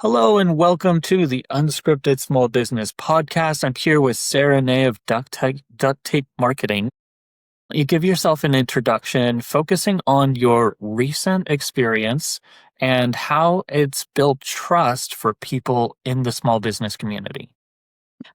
Hello and welcome to the Unscripted Small Business Podcast. I'm here with Sara of Duct Tape Marketing. You give yourself an introduction focusing on your recent experience and how it's built trust for people in the small business community.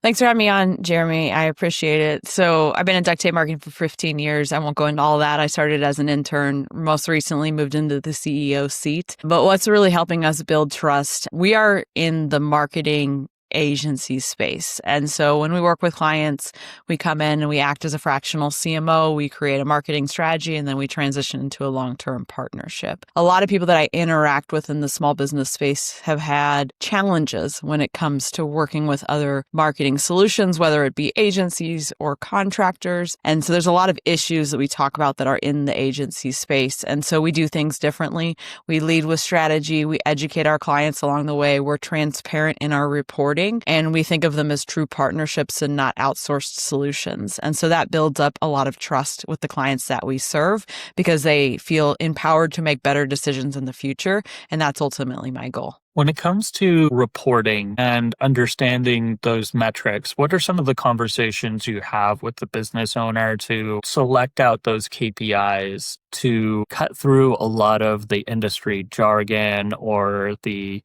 Thanks for having me on, Jeremy. I appreciate it. So I've been in duct tape marketing for 15 years. I won't go into all that. I started as an intern, most recently moved into the CEO seat. But what's really helping us build trust, we are in the marketing agency space. And so when we work with clients, we come in and we act as a fractional CMO, we create a marketing strategy, and then we transition into a long-term partnership. A lot of people that I interact with in the small business space have had challenges when it comes to working with other marketing solutions, whether it be agencies or contractors. And so there's a lot of issues that we talk about that are in the agency space. And so we do things differently. We lead with strategy. We educate our clients along the way. We're transparent in our reporting. And we think of them as true partnerships and not outsourced solutions. And so that builds up a lot of trust with the clients that we serve because they feel empowered to make better decisions in the future. And that's ultimately my goal. When it comes to reporting and understanding those metrics, what are some of the conversations you have with the business owner to select out those KPIs to cut through a lot of the industry jargon or the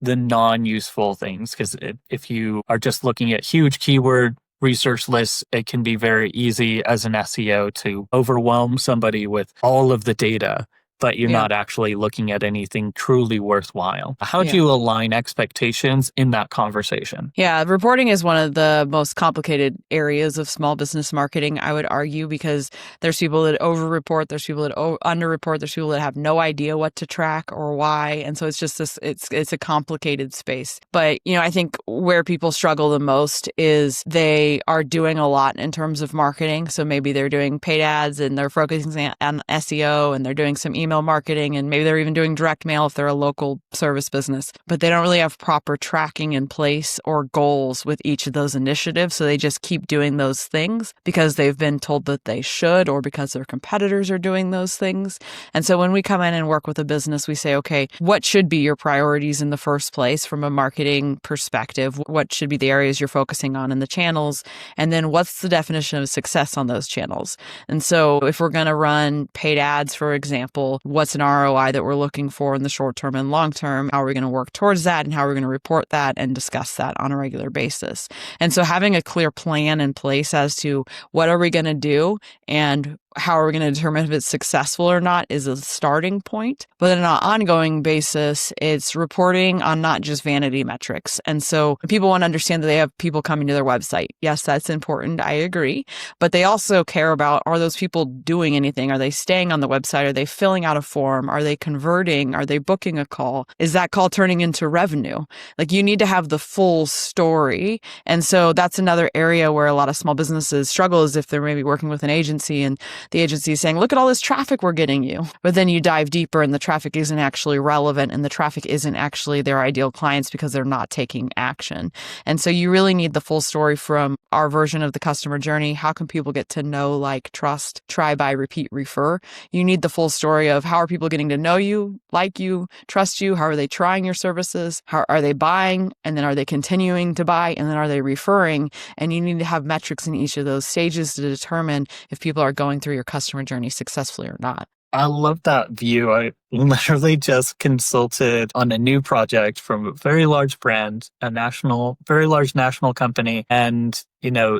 non-useful things? Because if you are just looking at huge keyword research lists, it can be very easy as an SEO to overwhelm somebody with all of the data, but you're not actually looking at anything truly worthwhile. How do you align expectations in that conversation? Yeah, reporting is one of the most complicated areas of small business marketing, I would argue, because there's people that over-report, there's people that under-report, there's people that have no idea what to track or why. And so it's just this, it's a complicated space. But, I think where people struggle the most is they are doing a lot in terms of marketing. So maybe they're doing paid ads and they're focusing on SEO and they're doing some email marketing, and maybe they're even doing direct mail if they're a local service business, but they don't really have proper tracking in place or goals with each of those initiatives. So they just keep doing those things because they've been told that they should, or because their competitors are doing those things. And so when we come in and work with a business, we say, okay, what should be your priorities in the first place from a marketing perspective? What should be the areas you're focusing on in the channels? And then what's the definition of success on those channels? And so if we're going to run paid ads, for example, what's an ROI that we're looking for in the short term and long term? How are we going to work towards that, and how are we going to report that and discuss that on a regular basis? And so having a clear plan in place as to what are we going to do and how are we going to determine if it's successful or not is a starting point. But on an ongoing basis, it's reporting on not just vanity metrics. And so people want to understand that they have people coming to their website. Yes, that's important. I agree. But they also care about, are those people doing anything? Are they staying on the website? Are they filling out a form? Are they converting? Are they booking a call? Is that call turning into revenue? Like, you need to have the full story. And so that's another area where a lot of small businesses struggle, is if they're maybe working with an agency and the agency is saying, look at all this traffic we're getting you. But then you dive deeper and the traffic isn't actually relevant, and the traffic isn't actually their ideal clients because they're not taking action. And so you really need the full story from our version of the customer journey. How can people get to know, like, trust, try, buy, repeat, refer? You need the full story of how are people getting to know you, like you, trust you? How are they trying your services? How are they buying? And then are they continuing to buy? And then are they referring? And you need to have metrics in each of those stages to determine if people are going through your customer journey successfully or not. I love that view. I literally just consulted on a new project from a very large brand, very large national company. And,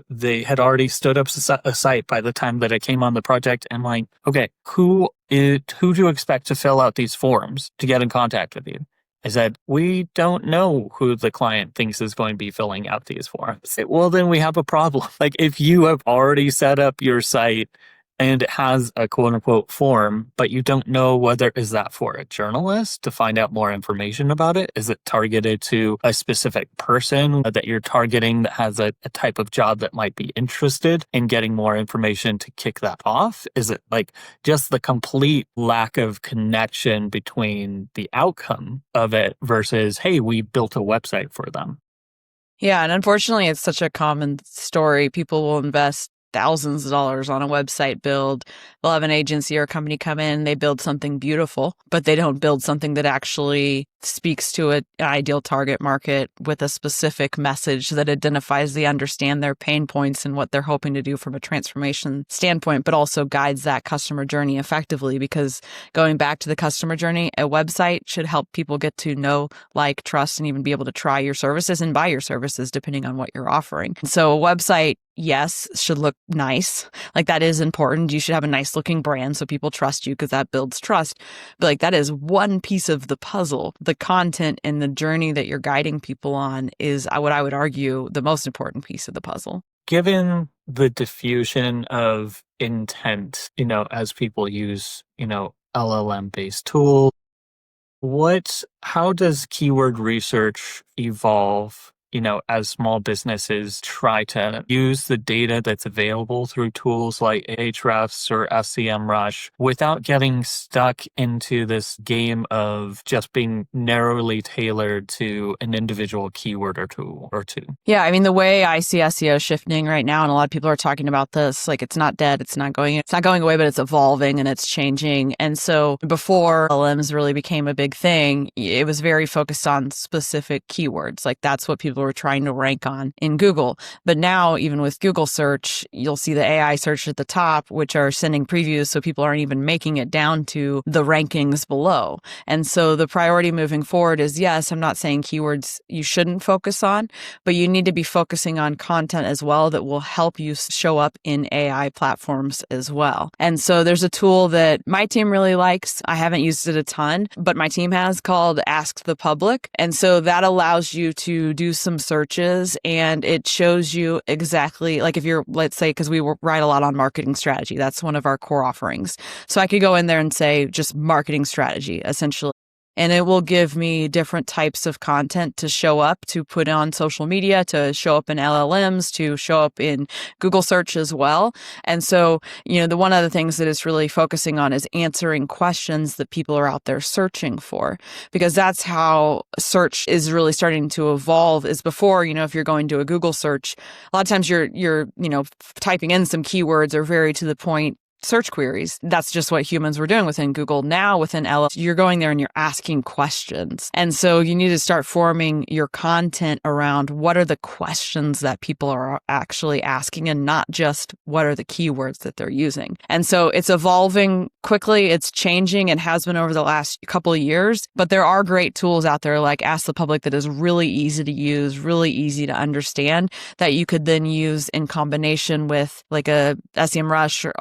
they had already stood up a site by the time that I came on the project. And like, okay, who do you expect to fill out these forms to get in contact with you? I said, we don't know who the client thinks is going to be filling out these forms. Well, then we have a problem. Like, if you have already set up your site and it has a quote unquote form, but you don't know whether is that for a journalist to find out more information about it? Is it targeted to a specific person that you're targeting that has a type of job that might be interested in getting more information to kick that off? Is it like just the complete lack of connection between the outcome of it versus, hey, we built a website for them? Yeah, and unfortunately, it's such a common story. People will invest thousands of dollars on a website build. They'll have an agency or a company come in, they build something beautiful, but they don't build something that actually speaks to an ideal target market with a specific message that identifies, they understand their pain points and what they're hoping to do from a transformation standpoint, but also guides that customer journey effectively. Because going back to the customer journey, a website should help people get to know, like, trust, and even be able to try your services and buy your services depending on what you're offering. So a website, yes, should look nice. Like, that is important. You should have a nice looking brand so people trust you, because that builds trust. But like, that is one piece of the puzzle. The content and the journey that you're guiding people on is what I would argue the most important piece of the puzzle. Given the diffusion of intent, as people use, LLM-based tools, how does keyword research evolve, as small businesses try to use the data that's available through tools like Ahrefs or SEMrush without getting stuck into this game of just being narrowly tailored to an individual keyword or tool or two? Yeah, I mean, the way I see SEO shifting right now, and a lot of people are talking about this, like, it's not dead, it's not going away, but it's evolving and it's changing. And so before LLMs really became a big thing, it was very focused on specific keywords. Like, that's what people were trying to rank on in Google. But now, even with Google search, you'll see the AI search at the top, which are sending previews, so people aren't even making it down to the rankings below. And so the priority moving forward is, yes, I'm not saying keywords you shouldn't focus on, but you need to be focusing on content as well that will help you show up in AI platforms as well. And so there's a tool that my team really likes. I haven't used it a ton, but my team has, called Ask the Public. And so that allows you to do some searches, and it shows you exactly, like, if you're, let's say, because we write a lot on marketing strategy, that's one of our core offerings. So I could go in there and say just marketing strategy, essentially. And it will give me different types of content to show up, to put on social media, to show up in LLMs, to show up in Google search as well. And so, the one of the things that it's really focusing on is answering questions that people are out there searching for, because that's how search is really starting to evolve. Is before, if you're going to a Google search, a lot of times you're typing in some keywords or very to the point search queries. That's just what humans were doing within Google. Now within LLM, you're going there and you're asking questions. And so you need to start forming your content around what are the questions that people are actually asking, and not just what are the keywords that they're using. And so it's evolving quickly. It's changing and has been over the last couple of years, but there are great tools out there like Ask the Public that is really easy to use, really easy to understand, that you could then use in combination with like a SEMrush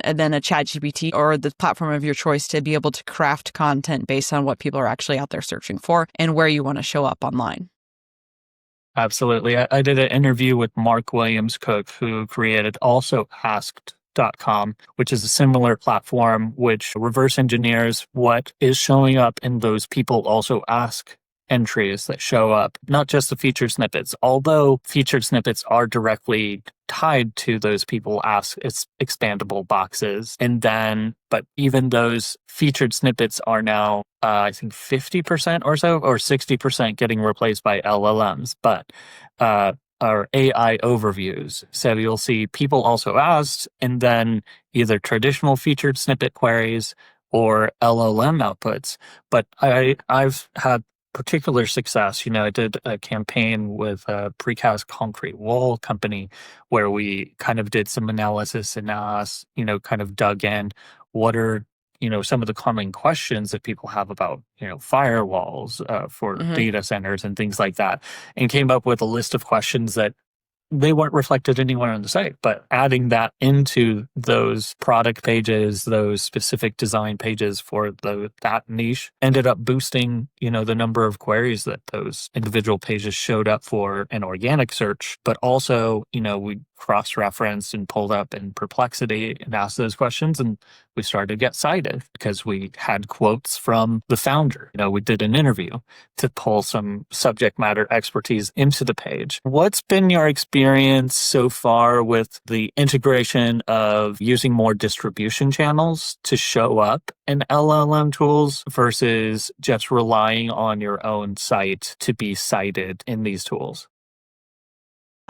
and then a ChatGPT or the platform of your choice to be able to craft content based on what people are actually out there searching for and where you want to show up online. Absolutely. I did an interview with Mark Williams Cook, who created also Asked.com, which is a similar platform which reverse engineers what is showing up in those people also ask entries that show up, not just the featured snippets, although featured snippets are directly tied to those people ask expandable boxes. And then, but even those featured snippets are now, I think 50% or so, or 60% getting replaced by LLMs, but are AI overviews. So you'll see people also asked, and then either traditional featured snippet queries or LLM outputs. But I've had particular success. I did a campaign with a precast concrete wall company where we kind of did some analysis and asked, kind of dug in, what are, some of the common questions that people have about, firewalls for data centers and things like that, and came up with a list of questions that they weren't reflected anywhere on the site, but adding that into those product pages, those specific design pages for that niche ended up boosting, the number of queries that those individual pages showed up for an organic search. But also, we cross-referenced and pulled up in Perplexity and asked those questions, and we started to get cited because we had quotes from the founder. We did an interview to pull some subject matter expertise into the page. What's been your experience so far with the integration of using more distribution channels to show up in LLM tools versus just relying on your own site to be cited in these tools?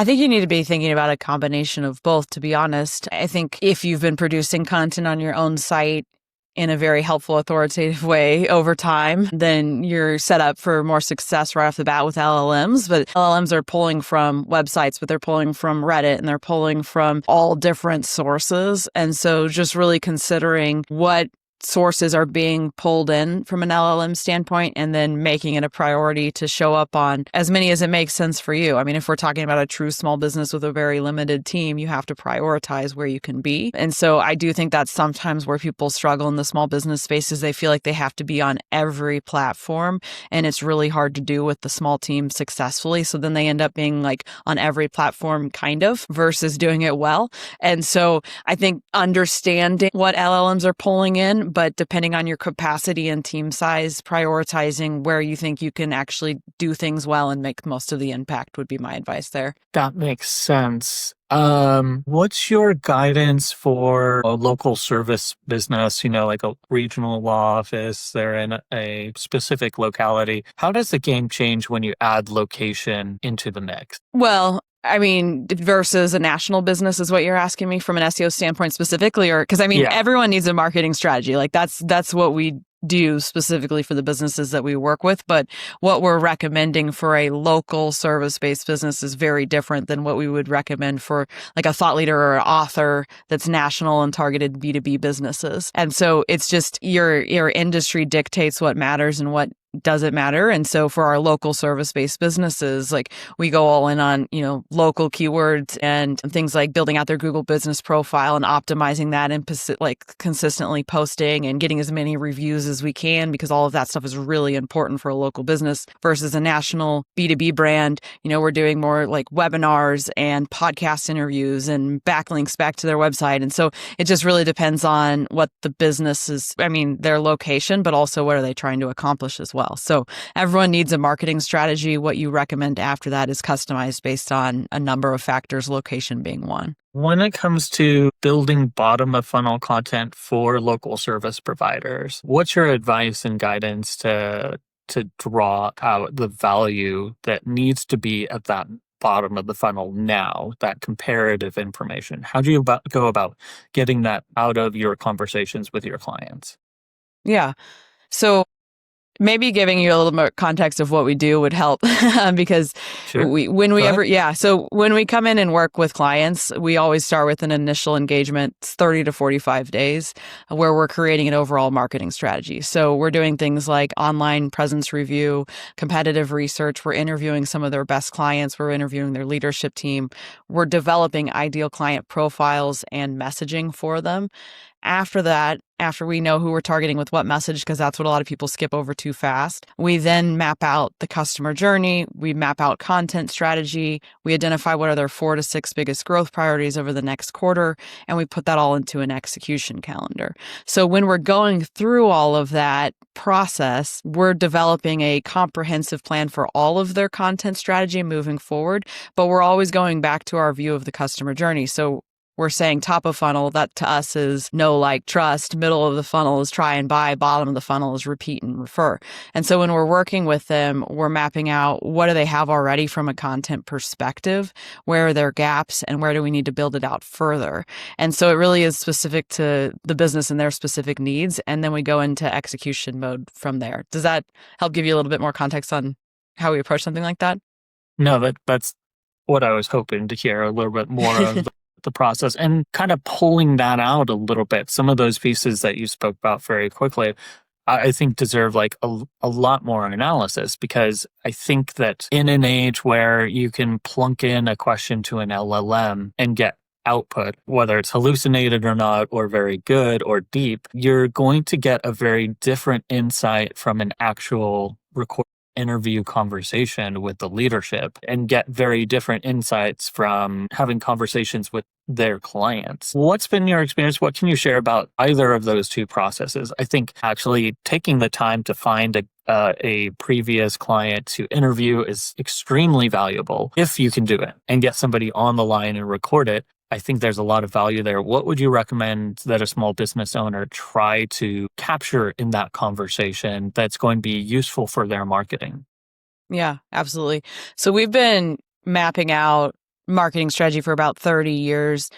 I think you need to be thinking about a combination of both, to be honest. I think if you've been producing content on your own site in a very helpful, authoritative way over time, then you're set up for more success right off the bat with LLMs. But LLMs are pulling from websites, but they're pulling from Reddit and they're pulling from all different sources. And so just really considering what sources are being pulled in from an LLM standpoint and then making it a priority to show up on as many as it makes sense for you. I mean, if we're talking about a true small business with a very limited team, you have to prioritize where you can be. And so I do think that's sometimes where people struggle in the small business space is they feel like they have to be on every platform, and it's really hard to do with the small team successfully. So then they end up being like on every platform kind of versus doing it well. And so I think understanding what LLMs are pulling in, but depending on your capacity and team size, prioritizing where you think you can actually do things well and make most of the impact would be my advice there. That makes sense. What's your guidance for a local service business, like a regional law office, they're in a specific locality? How does the game change when you add location into the mix? Well, I mean, versus a national business is what you're asking me from an SEO standpoint specifically, or because I mean, Yeah. everyone needs a marketing strategy. Like that's what we do specifically for the businesses that we work with. But what we're recommending for a local service-based business is very different than what we would recommend for like a thought leader or an author that's national and targeted B2B businesses. And so it's just your industry dictates what matters and what doesn't matter. And so for our local service-based businesses, like we go all in on, local keywords and things like building out their Google business profile and optimizing that and like consistently posting and getting as many reviews as we can, because all of that stuff is really important for a local business versus a national B2B brand. We're doing more like webinars and podcast interviews and backlinks back to their website. And so it just really depends on what the business is, their location, but also what are they trying to accomplish as well. So everyone needs a marketing strategy. What you recommend after that is customized based on a number of factors, location being one. When it comes to building bottom of funnel content for local service providers, what's your advice and guidance to draw out the value that needs to be at that bottom of the funnel now, that comparative information? How do you go about getting that out of your conversations with your clients? Yeah. So maybe giving you a little more context of what we do would help because Sure. So when we come in and work with clients, we always start with an initial engagement, 30 to 45 days, where we're creating an overall marketing strategy. So we're doing things like online presence review, competitive research. We're interviewing some of their best clients. We're interviewing their leadership team. We're developing ideal client profiles and messaging for them. After that, after we know who we're targeting with what message, because that's what a lot of people skip over too fast, we then map out the customer journey. We map out content strategy. We identify what are their 4 to 6 biggest growth priorities over the next quarter, and we put that all into an execution calendar. So when we're going through all of that process, we're developing a comprehensive plan for all of their content strategy moving forward, but we're always going back to our view of the customer journey. So we're saying top of funnel, that to us is know, like, trust. Middle of the funnel is try and buy. Bottom of the funnel is repeat and refer. And so when we're working with them, we're mapping out what do they have already from a content perspective, where are their gaps, and where do we need to build it out further. And so it really is specific to the business and their specific needs. And then we go into execution mode from there. Does that help give you a little bit more context on how we approach something like that? No, that's what I was hoping to hear, a little bit more of the process and kind of pulling that out a little bit. Some of those pieces that you spoke about very quickly, I think deserve like a lot more analysis, because I think that in an age where you can plunk in a question to an LLM and get output, whether it's hallucinated or not, or very good or deep, you're going to get a very different insight from an actual recorded interview conversation with the leadership, and get very different insights from having conversations with their clients. What's been your experience? What can you share about either of those two processes? I think actually taking the time to find a previous client to interview is extremely valuable if you can do it and get somebody on the line and record it. I think there's a lot of value there. What would you recommend that a small business owner try to capture in that conversation that's going to be useful for their marketing? Yeah, absolutely. So we've been mapping out marketing strategy for about 30 years.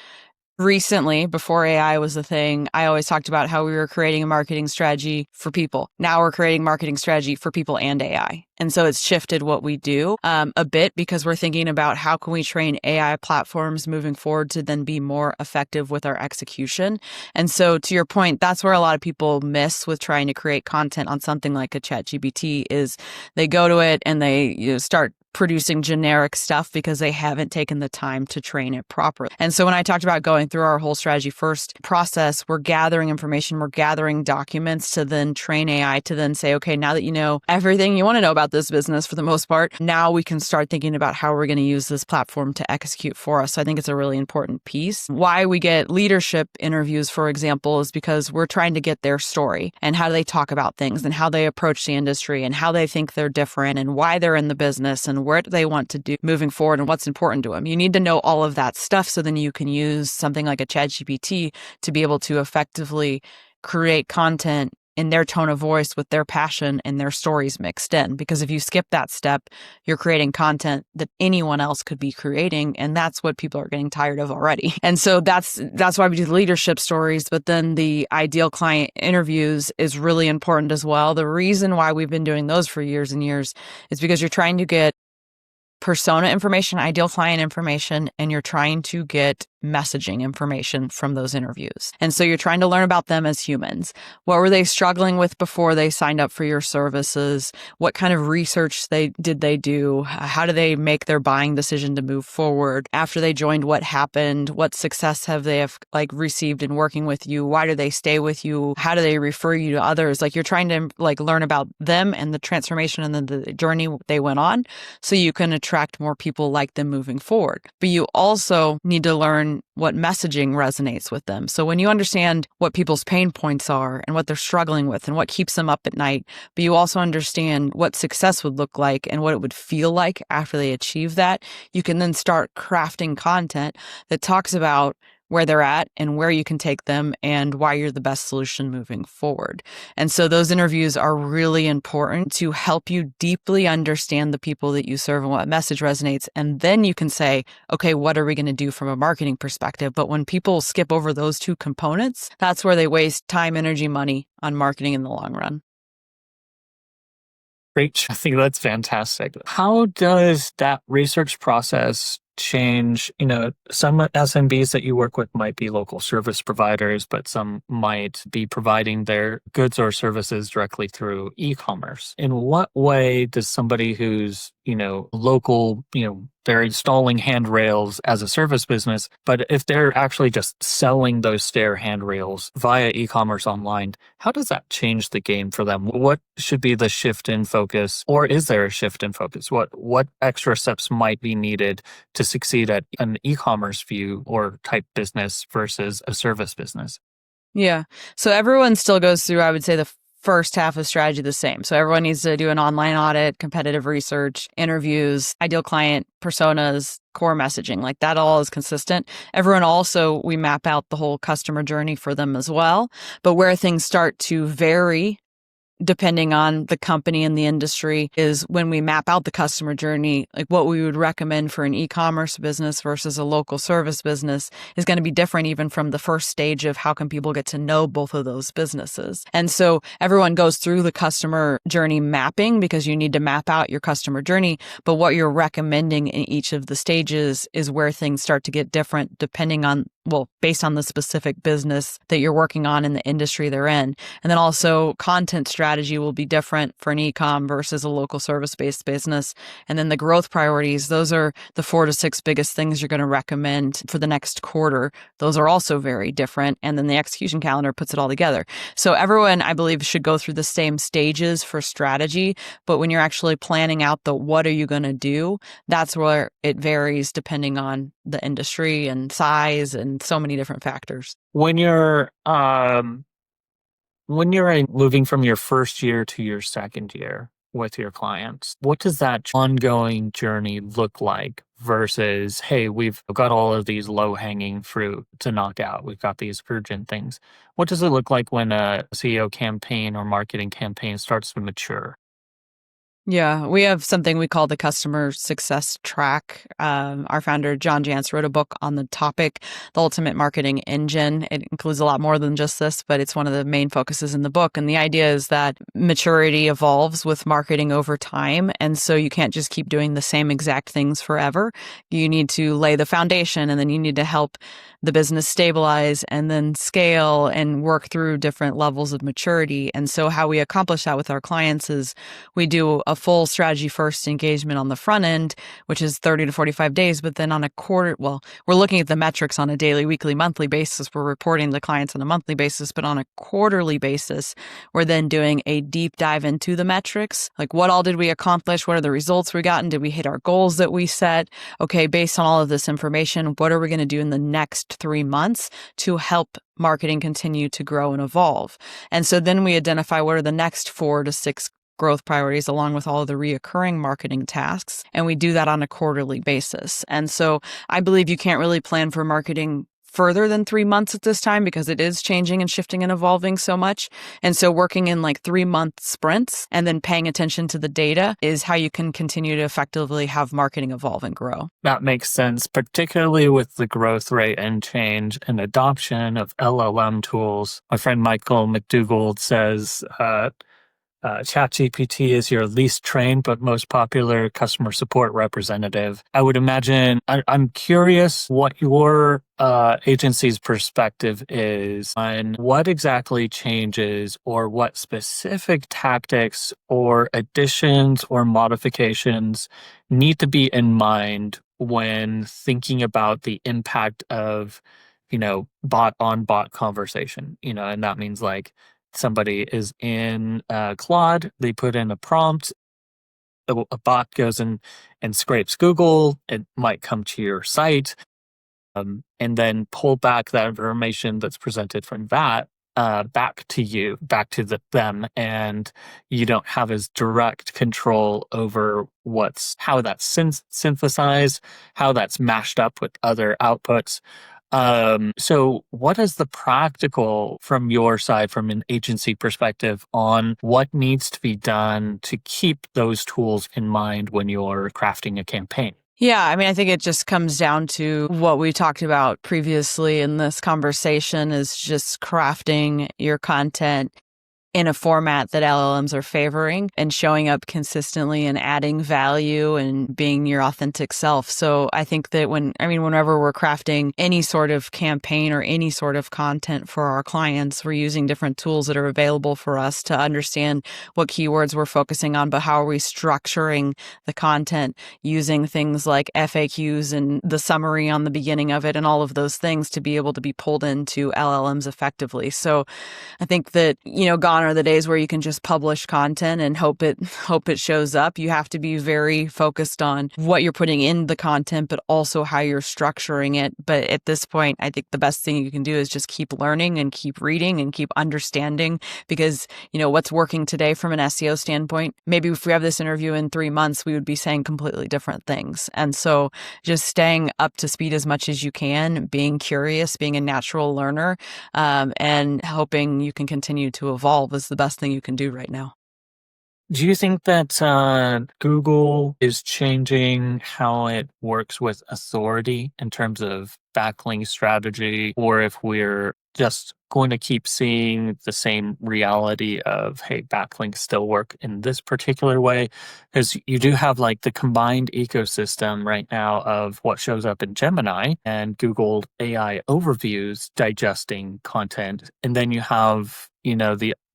Recently, before AI was a thing, I always talked about how we were creating a marketing strategy for people. Now we're creating marketing strategy for people and AI. And so it's shifted what we do a bit because we're thinking about how can we train AI platforms moving forward to then be more effective with our execution. And so to your point, that's where a lot of people miss with trying to create content on something like a ChatGPT is they go to it and they start producing generic stuff because they haven't taken the time to train it properly. And so when I talked about going through our whole strategy first process, we're gathering information, we're gathering documents to then train AI to then say, okay, now that you know everything you want to know about this business for the most part, now we can start thinking about how we're going to use this platform to execute for us. So I think it's a really important piece. Why we get leadership interviews, for example, is because we're trying to get their story and how do they talk about things and how they approach the industry and how they think they're different and why they're in the business and where do they want to do moving forward and what's important to them. You need to know all of that stuff so then you can use something like a ChatGPT to be able to effectively create content in their tone of voice with their passion and their stories mixed in. Because if you skip that step, you're creating content that anyone else could be creating. And that's what people are getting tired of already. And so that's why we do the leadership stories. But then the ideal client interviews is really important as well. The reason why we've been doing those for years and years is because you're trying to get persona information, ideal client information, and you're trying to get messaging information from those interviews. And so you're trying to learn about them as humans. What were they struggling with before they signed up for your services? What kind of research did they do? How do they make their buying decision to move forward? After they joined, what happened? What success have they received in working with you? Why do they stay with you? How do they refer you to others? Like you're trying to learn about them and the transformation and the journey they went on so you can attract more people like them moving forward. But you also need to learn what messaging resonates with them. So when you understand what people's pain points are and what they're struggling with and what keeps them up at night, but you also understand what success would look like and what it would feel like after they achieve that, you can then start crafting content that talks about where they're at and where you can take them and why you're the best solution moving forward. And so those interviews are really important to help you deeply understand the people that you serve and what message resonates. And then you can say, okay, what are we going to do from a marketing perspective? But when people skip over those two components, that's where they waste time, energy, money on marketing in the long run. Great. I think that's fantastic. How does that research process change? Some SMBs that you work with might be local service providers, but some might be providing their goods or services directly through e-commerce. In what way does somebody who's, local, they're installing handrails as a service business, but if they're actually just selling those stair handrails via e-commerce online, how does that change the game for them? What should be the shift in focus, or is there a shift in focus? What extra steps might be needed to succeed at an e-commerce view or type business versus a service business? Yeah. So everyone still goes through, I would say, the first half of strategy the same. So everyone needs to do an online audit, competitive research, interviews, ideal client personas, core messaging. Like that all is consistent. Everyone also, we map out the whole customer journey for them as well. But where things start to vary depending on the company and the industry is when we map out the customer journey, like what we would recommend for an e-commerce business versus a local service business is going to be different even from the first stage of how can people get to know both of those businesses. And so everyone goes through the customer journey mapping because you need to map out your customer journey. But what you're recommending in each of the stages is where things start to get different depending on, based on the specific business that you're working on in the industry they're in. And then also content strategy will be different for an e-com versus a local service-based business. And then the growth priorities, those are the 4 to 6 biggest things you're going to recommend for the next quarter. Those are also very different. And then the execution calendar puts it all together. So everyone, I believe, should go through the same stages for strategy. But when you're actually planning out the what are you going to do, that's where it varies depending on the industry and size and so many different factors. When you're moving from your first year to your second year with your clients, what does that ongoing journey look like versus, hey, we've got all of these low-hanging fruit to knock out. We've got these urgent things. What does it look like when a CEO campaign or marketing campaign starts to mature? Yeah, we have something we call the customer success track. Our founder, John Jantz, wrote a book on the topic, The Ultimate Marketing Engine. It includes a lot more than just this, but it's one of the main focuses in the book. And the idea is that maturity evolves with marketing over time. And so you can't just keep doing the same exact things forever. You need to lay the foundation, and then you need to help the business stabilize and then scale and work through different levels of maturity. And so how we accomplish that with our clients is we do a full strategy first engagement on the front end, which is 30 to 45 days. But then on a we're looking at the metrics on a daily, weekly, monthly basis. We're reporting to the clients on a monthly basis, but on a quarterly basis, we're then doing a deep dive into the metrics. Like, what all did we accomplish? What are the results we gotten? Did we hit our goals that we set? Okay, based on all of this information, what are we going to do in the next 3 months to help marketing continue to grow and evolve? And so then we identify what are the next 4 to 6 growth priorities along with all of the reoccurring marketing tasks. And we do that on a quarterly basis. And so I believe you can't really plan for marketing further than 3 months at this time because it is changing and shifting and evolving so much. And so working in like 3-month sprints and then paying attention to the data is how you can continue to effectively have marketing evolve and grow. That makes sense, particularly with the growth rate and change and adoption of LLM tools. My friend Michael McDougall says, ChatGPT is your least trained but most popular customer support representative. I would imagine, I'm curious what your agency's perspective is on what exactly changes or what specific tactics or additions or modifications need to be in mind when thinking about the impact of, bot on bot conversation, and that means like, somebody is in Claude, they put in a prompt, a bot goes in and scrapes Google, it might come to your site, and then pull back that information that's presented from that back to you, back to them, and you don't have as direct control over how that's synthesized, how that's mashed up with other outputs. So what is the practical from your side, from an agency perspective, on what needs to be done to keep those tools in mind when you're crafting a campaign? Yeah, I mean, I think it just comes down to what we talked about previously in this conversation is just crafting your content in a format that LLMs are favoring and showing up consistently and adding value and being your authentic self. So I think that whenever we're crafting any sort of campaign or any sort of content for our clients, we're using different tools that are available for us to understand what keywords we're focusing on, but how are we structuring the content using things like FAQs and the summary on the beginning of it and all of those things to be able to be pulled into LLMs effectively. So I think that, gone are the days where you can just publish content and hope it shows up. You have to be very focused on what you're putting in the content, but also how you're structuring it. But at this point, I think the best thing you can do is just keep learning and keep reading and keep understanding because, what's working today from an SEO standpoint, maybe if we have this interview in 3 months, we would be saying completely different things. And so just staying up to speed as much as you can, being curious, being a natural learner, and hoping you can continue to evolve is the best thing you can do right now. Do you think that Google is changing how it works with authority in terms of backlink strategy, or if we're just going to keep seeing the same reality of, hey, backlinks still work in this particular way? Because you do have like the combined ecosystem right now of what shows up in Gemini and Google AI overviews digesting content. And then you have,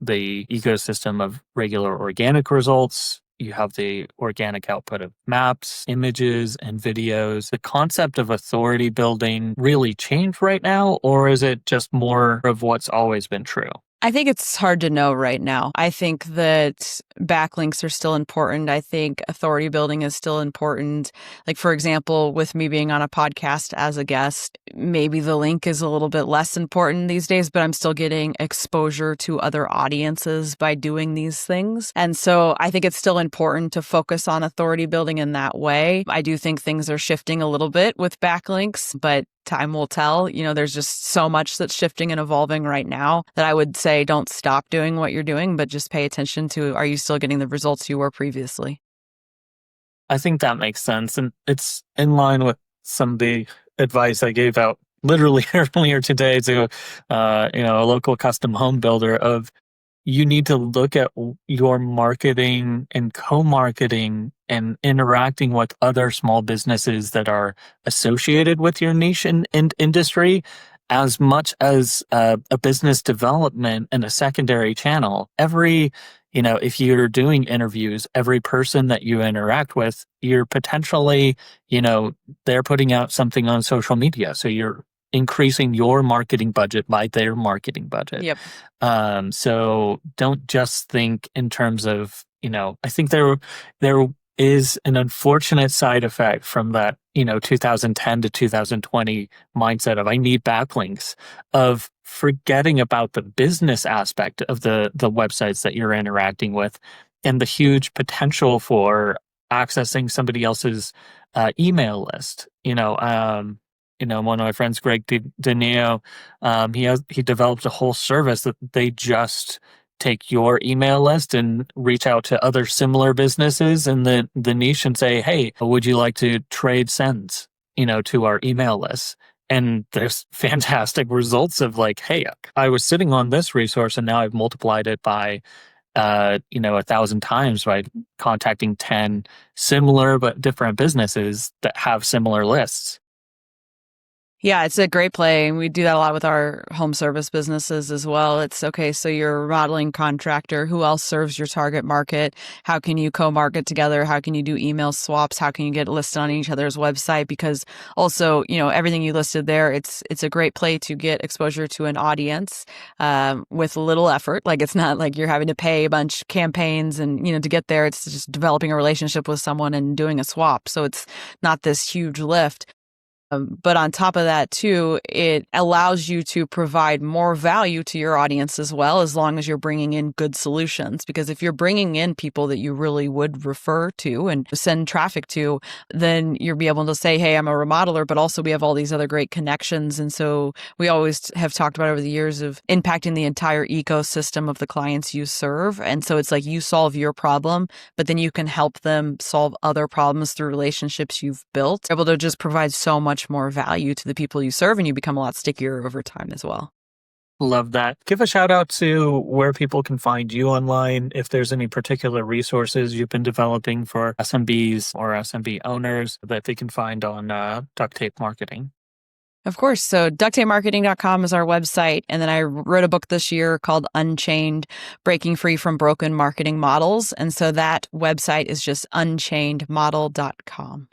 the ecosystem of regular organic results. You have the organic output of maps, images, and videos. The concept of authority building really changed right now, or is it just more of what's always been true? I think it's hard to know right now. I think that backlinks are still important. I think authority building is still important. Like, for example, with me being on a podcast as a guest, maybe the link is a little bit less important these days, but I'm still getting exposure to other audiences by doing these things. And so I think it's still important to focus on authority building in that way. I do think things are shifting a little bit with backlinks, but time will tell. There's just so much that's shifting and evolving right now that I would say don't stop doing what you're doing, but just pay attention to, are you still getting the results you were previously? I think that makes sense. And it's in line with some of the advice I gave out literally earlier today to, a local custom home builder of you need to look at your marketing and co-marketing and interacting with other small businesses that are associated with your niche and industry as much as a business development and a secondary channel. If you're doing interviews, every person that you interact with, you're potentially, they're putting out something on social media. So you're increasing your marketing budget by their marketing budget. Yep. So don't just think in terms of, I think there is an unfortunate side effect from that, 2010 to 2020 mindset of I need backlinks, of forgetting about the business aspect of the websites that you're interacting with and the huge potential for accessing somebody else's email list. One of my friends, Greg Deneo, he developed a whole service that they just take your email list and reach out to other similar businesses in the niche and say, hey, would you like to trade sends, to our email list? And there's fantastic results of like, hey, I was sitting on this resource and now I've multiplied it by 1,000 times by contacting 10 similar but different businesses that have similar lists. Yeah, it's a great play. And we do that a lot with our home service businesses as well. It's okay, so you're a remodeling contractor. Who else serves your target market? How can you co-market together? How can you do email swaps? How can you get listed on each other's website? Because also, everything you listed there, it's a great play to get exposure to an audience with little effort. Like, it's not like you're having to pay a bunch of campaigns and, to get there. It's just developing a relationship with someone and doing a swap. So it's not this huge lift. But on top of that, too, it allows you to provide more value to your audience as well, as long as you're bringing in good solutions. Because if you're bringing in people that you really would refer to and send traffic to, then you'll be able to say, hey, I'm a remodeler, but also we have all these other great connections. And so we always have talked about over the years of impacting the entire ecosystem of the clients you serve. And so it's like you solve your problem, but then you can help them solve other problems through relationships you've built. You're able to just provide so much more value to the people you serve, and you become a lot stickier over time as well. Love that. Give a shout out to where people can find you online, if there's any particular resources you've been developing for SMBs or SMB owners that they can find on Duct Tape Marketing. Of course. So ducttapemarketing.com is our website. And then I wrote a book this year called Unchained, Breaking Free from Broken Marketing Models. And so that website is just unchainedmodel.com.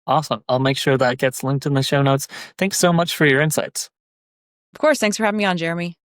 Awesome. I'll make sure that gets linked in the show notes. Thanks so much for your insights. Of course. Thanks for having me on, Jeremy.